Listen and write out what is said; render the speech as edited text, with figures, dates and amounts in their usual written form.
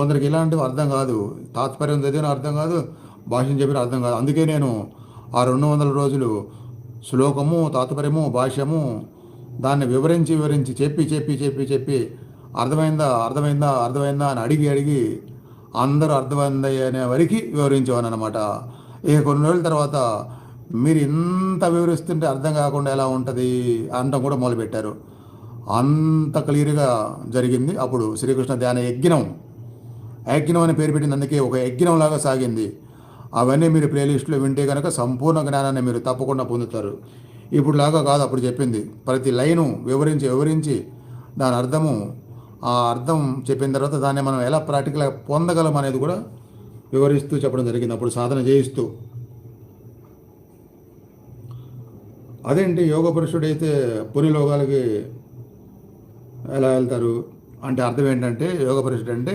కొందరికి ఇలాంటివి అర్థం కాదు, తాత్పర్యం చదివిన అర్థం కాదు, భాష్యం చెప్పిన అర్థం కాదు. అందుకే నేను ఆ 200 రోజులు శ్లోకము, తాత్పర్యము, భాష్యము దాన్ని వివరించి వివరించి చెప్పి చెప్పి చెప్పి చెప్పి అర్థమైందా అర్థమైందా అర్థమైందా అని అడిగి అడిగి అందరూ అర్థమైంది అనే వరకు వివరించేవాను అనమాట. ఇక కొన్ని రోజుల తర్వాత మీరు ఇంత వివరిస్తుంటే అర్థం కాకుండా ఎలా ఉంటుంది అనడం కూడా మొదలుపెట్టారు. అంత క్లియర్గా జరిగింది. అప్పుడు శ్రీకృష్ణ ధ్యాన యజ్ఞం, యజ్ఞం అని పేరు పెట్టింది, అందుకే ఒక యజ్ఞంలాగా సాగింది. అవన్నీ మీరు ప్లేలిస్ట్లో వింటే కనుక సంపూర్ణ జ్ఞానాన్ని మీరు తప్పకుండా పొందుతారు. ఇప్పుడు లాగా కాదు, అప్పుడు చెప్పింది ప్రతి లైను వివరించి వివరించి దాని అర్థము, ఆ అర్థం చెప్పిన తర్వాత దాన్ని మనం ఎలా ప్రాక్టికల్గా పొందగలం అనేది కూడా వివరిస్తూ చెప్పడం జరిగింది. అప్పుడు సాధన చేయిస్తూ అదేంటి యోగ పురుషుడైతే పురిలోకాలకి ఎలా వెళ్తారు అంటే అర్థం ఏంటంటే, యోగ పురుషుడు అంటే